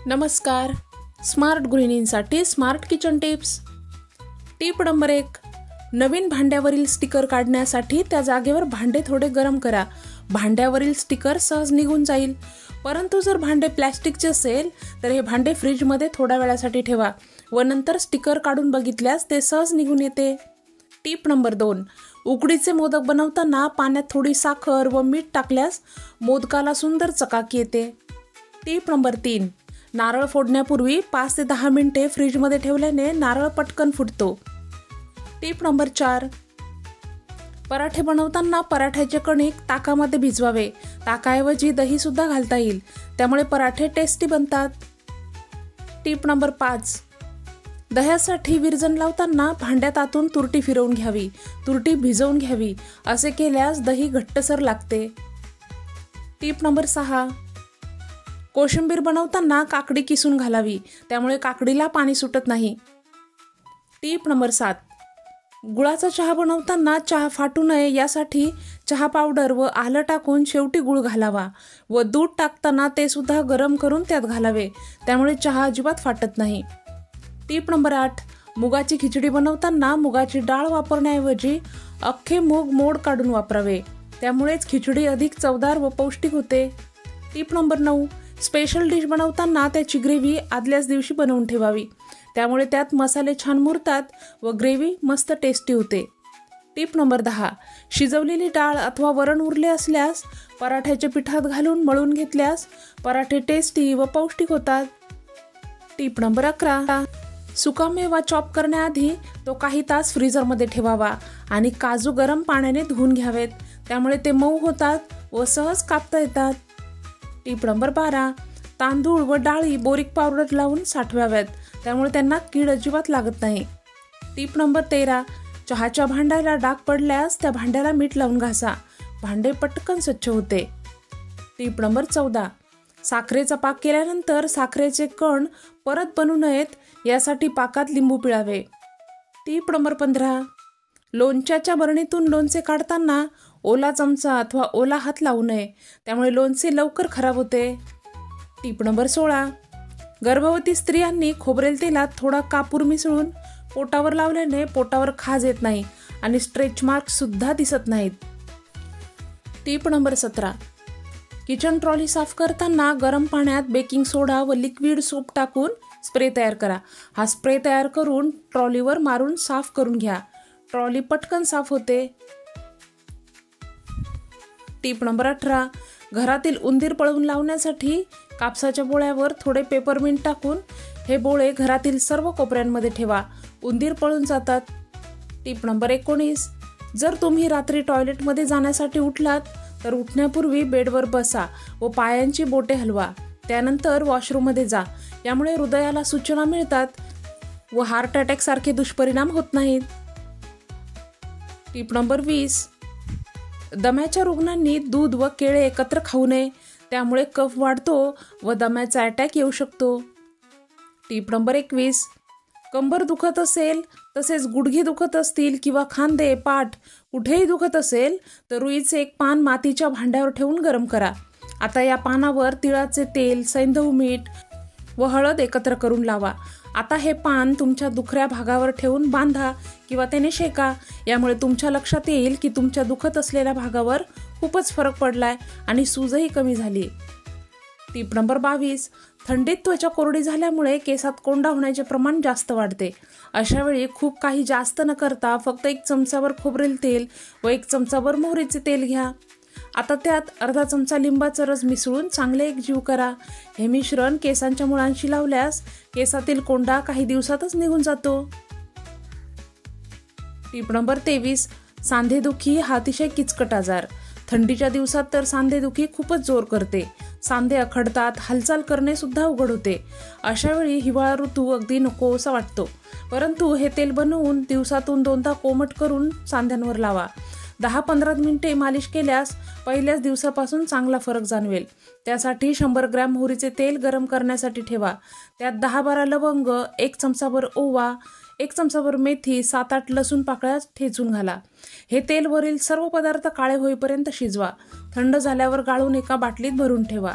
नमस्कार. स्मार्ट गृहिणींसाठी smart kitchen tips. Tip number 1. नवीन भांड्यावरील स्टिकर काढण्यासाठी त्या जागेवर भांडे थोडे गरम करा. भांड्यावरील स्टिकर सहज निघून जाईल. परंतु जर भांडे प्लॅस्टिकचे असेल तर हे भांडे फ्रीजमध्ये थोड्या वेळासाठी ठेवा व नंतर स्टिकर काढून बघितल्यास ते सहज निघून येते. Tip number 2. उकडीचे मोदक बनवताना पाण्यात थोडी साखर व मीठ टाकल्यास मोदकाला सुंदर चकाकी येते. Tip number 3. नारळ फोडण्यापूर्वी 5 ते 10 मिनिटे फ्रीजमध्ये ठेवल्याने नारळ पटकन फुटतो. Tip number 4. पराठे बनवताना पराठ्याचे कणिक ताकामध्ये भिजवावे. ताकाऐवजी दही सुद्धा घालता येईल, त्यामुळे पराठे टेस्टी बनतात. Tip number 5. दह्यासाठी विरजण लावताना भांड्यात आतून तुरटी फिरवून घ्यावी. तुरटी भिजवून घ्यावी. असे केल्यास दही घट्टसर लागते. Tip number 6. कोशिंबीर बनवताना काकडी किसून घालावी, त्यामुळे काकडीला पाणी सुटत नाही. Tip number 7. गुळाचा चहा बनवताना चहा फाटू नये यासाठी चहा पावडर व आलं टाकून शेवटी गुळ घालावा व दूध टाकताना ते सुद्धा गरम करून त्यात घालावे, त्यामुळे चहा अजिबात फाटत नाही. Tip number 8. मुगाची खिचडी बनवताना मुगाची डाळ वापरण्याऐवजी अख्खे मूग मोड काढून वापरावे, त्यामुळेच खिचडी अधिक चवदार व पौष्टिक होते. Tip number 9. स्पेशल डिश बनवताना त्याची ग्रेव्ही आदल्याच दिवशी बनवून ठेवावी, त्यामुळे त्यात मसाले छान मुरतात व ग्रेव्ही मस्त टेस्टी होते. Tip number 10. शिजवलेली डाळ अथवा वरण उरले असल्यास पराठ्याच्या पिठात घालून मळून घेतल्यास पराठे टेस्टी व पौष्टिक होतात. Tip number 11. सुकामेवा चॉप करण्याआधी तो काही तास फ्रीजरमध्ये ठेवावा आणि काजू गरम पाण्याने धुवून घ्यावेत, त्यामुळे ते मऊ होतात व सहज कापता येतात. Tip number 12. तांदूळ व डाळी बोरिक पावडर लावून साठवाव्यात, त्यामुळे त्यांना कीड अजिबात लागत नाही. Tip number 13. चहाच्या भांड्याला डाग पडल्यास त्या भांड्याला मीठ लावून घासा. भांडे पटकन स्वच्छ होते. Tip number 14. साखरेचा पाक केल्यानंतर साखरेचे कण परत बनू नयेत यासाठी पाकात लिंबू पिळावे. Tip number 15. लोणच्याच्या बरणीतून लोणचे काढताना ओला चमचा अथवा ओला हात लावू नये, त्यामुळे लोणचे लवकर खराब होते. Tip number 16. गर्भवती स्त्रियांनी खोबरेल तेलात थोडा कापूर मिसळून पोटावर लावल्याने पोटावर खाज येत नाही आणि स्ट्रेच मार्क सुद्धा दिसत नाहीत. Tip number 17. किचन ट्रॉली साफ करताना गरम पाण्यात बेकिंग सोडा व लिक्विड सोप टाकून स्प्रे तयार करा. हा स्प्रे तयार करून ट्रॉलीवर मारून साफ करून घ्या. ट्रॉली पटकन साफ होते. Tip number 18. घरातील उंदीर पळवून लावण्यासाठी कापसाच्या बोळ्यावर थोडे पेपरमिंट टाकून हे बोळे घरातील सर्व कोपऱ्यांमध्ये ठेवा. उंदीर पळून जातात. Tip number 19. जर तुम्ही रात्री टॉयलेटमध्ये जाण्यासाठी उठलात तर उठण्यापूर्वी बेडवर बसा व पायांची बोटे हलवा. त्यानंतर वॉशरूममध्ये जा. यामुळे हृदयाला सूचना मिळतात व हार्ट अटॅक सारखे दुष्परिणाम होत नाहीत. Tip number 20. दम्याच्या रुग्णांनी दूध व केळे एकत्र खाऊ नये, त्यामुळे कफ वाढतो व दम्याचा अटॅक येऊ शकतो. Tip number 21. कंबर दुखत असेल तसेच गुडघे दुखत असतील किंवा खांदे पाठ कुठेही दुखत असेल तर रुईचे एक पान मातीच्या भांड्यावर ठेवून गरम करा. आता या पानावर तिळाचे तेल, सैंधव मीठ व हळद एकत्र करून लावा. आता हे पान तुमच्या दुखऱ्या भागावर ठेवून बांधा किंवा त्याने शेका. यामुळे तुमच्या लक्षात येईल की तुमच्या दुखत असलेल्या भागावर खूपच फरक पडलाय आणि सूजही कमी झाली. Tip number 22. थंडीत त्वचा कोरडी झाल्यामुळे केसात कोंडा होण्याचे प्रमाण जास्त वाढते. अशा वेळी खूप काही जास्त न करता फक्त 1 चमचाभर खोबरेल तेल व 1 चमचाभर मोहरीचे तेल घ्या. आता त्यात अर्धा चमचा लिंबाचा रस मिसळून चांगले एकजीव करा. हे मिश्रण केसांच्या मुळांशी लावल्यास केसातील कोंडा काही दिवसातच निघून जातो. Tip number 23. सांधेदुखी हा अतिशय किचकट आजार. थंडीच्या दिवसात तर सांधेदुखी खूपच जोर करते. सांधे अखडतात, हालचाल करणे सुद्धा अवघड होते. अशा वेळी हिवाळा ऋतू अगदी नकोसा वाटतो. परंतु हे तेल बनवून दिवसातून 2दा कोमट करून सांध्यांवर लावा. 10-15 मिनिटे मालिश केल्यास पहिल्याच दिवसापासून चांगला फरक जाणवेल. त्यासाठी 100 ग्रॅम मोहरीचे तेल गरम करण्यासाठी ठेवा. त्यात 10-12 लवंग, 1 चमचाभर ओवा, 1 चमचाभर मेथी, 7-8 लसूण पाकळ्या ठेचून घाला. हे तेल वरील सर्व पदार्थ काळे होईपर्यंत शिजवा. थंड झाल्यावर गाळून एका बाटलीत भरून ठेवा.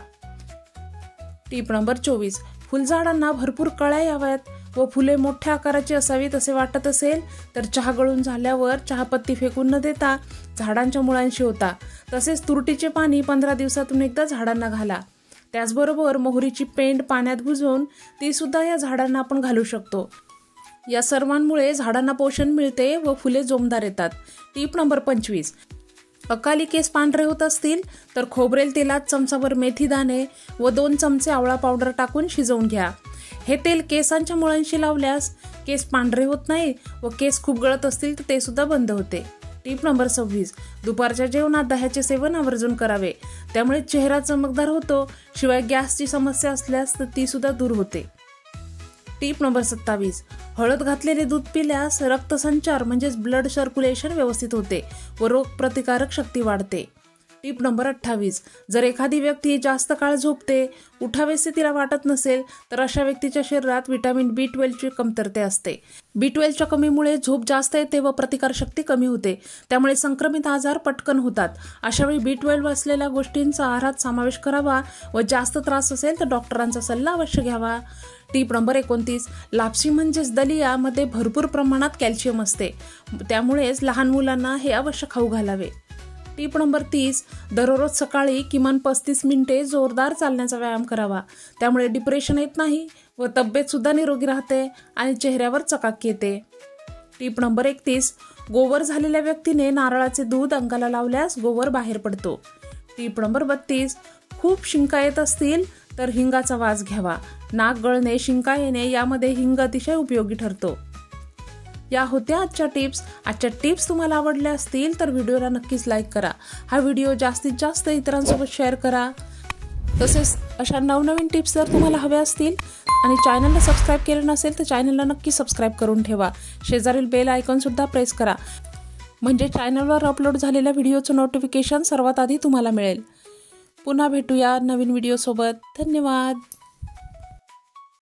Tip number 24. फुलझाडांना भरपूर कळ्या याव्यात व फुले मोठ्या आकाराची असावीत असे वाटत असेल तर चहा गळून झाल्यावर चहापत्ती फेकून न देता झाडांच्या मुळांशी होता. तसेच तुरटीचे पाणी 15 दिवसातून एकदा झाडांना घाला. त्याचबरोबर मोहरीची पेंड पाण्यात भिजवून ती सुद्धा या झाडांना आपण घालू शकतो. या सर्वांमुळे झाडांना पोषण मिळते व फुले जोमदार येतात. टीप नंबर 25. अकाली केस पांढरे होत असतील तर खोबरेल तेलात चमचाभर मेथी दाणे व 2 चमचे आवळा पावडर टाकून शिजवून घ्या. हे तेल केसांच्या मुळांशी लावल्यास केस पांढरे होत नाही व केस खूप गळत असतील तर ते सुद्धा बंद होते. टीप नंबर 26. दुपारच्या जेवणात दह्याचे सेवन आवर्जून करावे. त्यामुळे चेहरा चमकदार होतो. शिवाय गॅसची समस्या असल्यास तर ती सुद्धा दूर होते. टीप नंबर 27. हळद घातलेले दूध पिल्यास रक्तसंचार म्हणजेच ब्लड सर्क्युलेशन व्यवस्थित होते व रोगप्रतिकारक शक्ती वाढते. टीप नंबर 28. जर एखादी व्यक्ती जास्त काळ झोपते, उठावेसे तिला वाटत नसेल तर अशा व्यक्तीच्या शरीरात विटॅमिन B12ची कमतरता असते. B12च्या कमीमुळे झोप जास्त येते व प्रतिकारशक्ती कमी होते. त्यामुळे संक्रमित आजार पटकन होतात. अशावेळी B12 असलेल्या गोष्टींचा आहारात समावेश करावा व जास्त त्रास असेल तर डॉक्टरांचा सल्ला अवश्य घ्यावा. टीप नंबर 29. लापसी म्हणजेच दलियामध्ये भरपूर प्रमाणात कॅल्शियम असते. त्यामुळेच लहान मुलांना हे अवश्य खाऊ घालावे. टीप नंबर 30. दररोज सकाळी किमान 35 मिनिटे जोरदार चालण्याचा व्यायाम करावा. त्यामुळे डिप्रेशन येत नाही व तब्येत सुद्धा निरोगी राहते आणि चेहऱ्यावर चकाकी येते. टीप नंबर 31. गोवर झालेल्या व्यक्तीने नारळाचे दूध अंगाला लावल्यास गोवर बाहेर पडतो. टीप नंबर 32. खूप शिंका येत असतील तर हिंगाचा वास घ्यावा. नाक गळणे, शिंका येणे यामध्ये हिंग अतिशय उपयोगी ठरतो. या होत्या आजच्या टिप्स. आजच्या टिप्स तुम्हाला आवडल्या असतील तर व्हिडिओला नक्कीच लाईक करा. हा व्हिडिओ जास्तीत जास्त इतरांसोबत शेअर करा. तसेच अशा नवनवीन टिप्स जर तुम्हाला हव्या असतील आणि चॅनलला सबस्क्राईब केलं नसेल तर चॅनलला नक्की सबस्क्राईब करून ठेवा. शेजारील बेल आयकॉन सुद्धा प्रेस करा म्हणजे चॅनलवर अपलोड झालेल्या व्हिडिओचं नोटिफिकेशन सर्वात आधी तुम्हाला मिळेल. पुन्हा भेटूया नवीन व्हिडिओसोबत. धन्यवाद.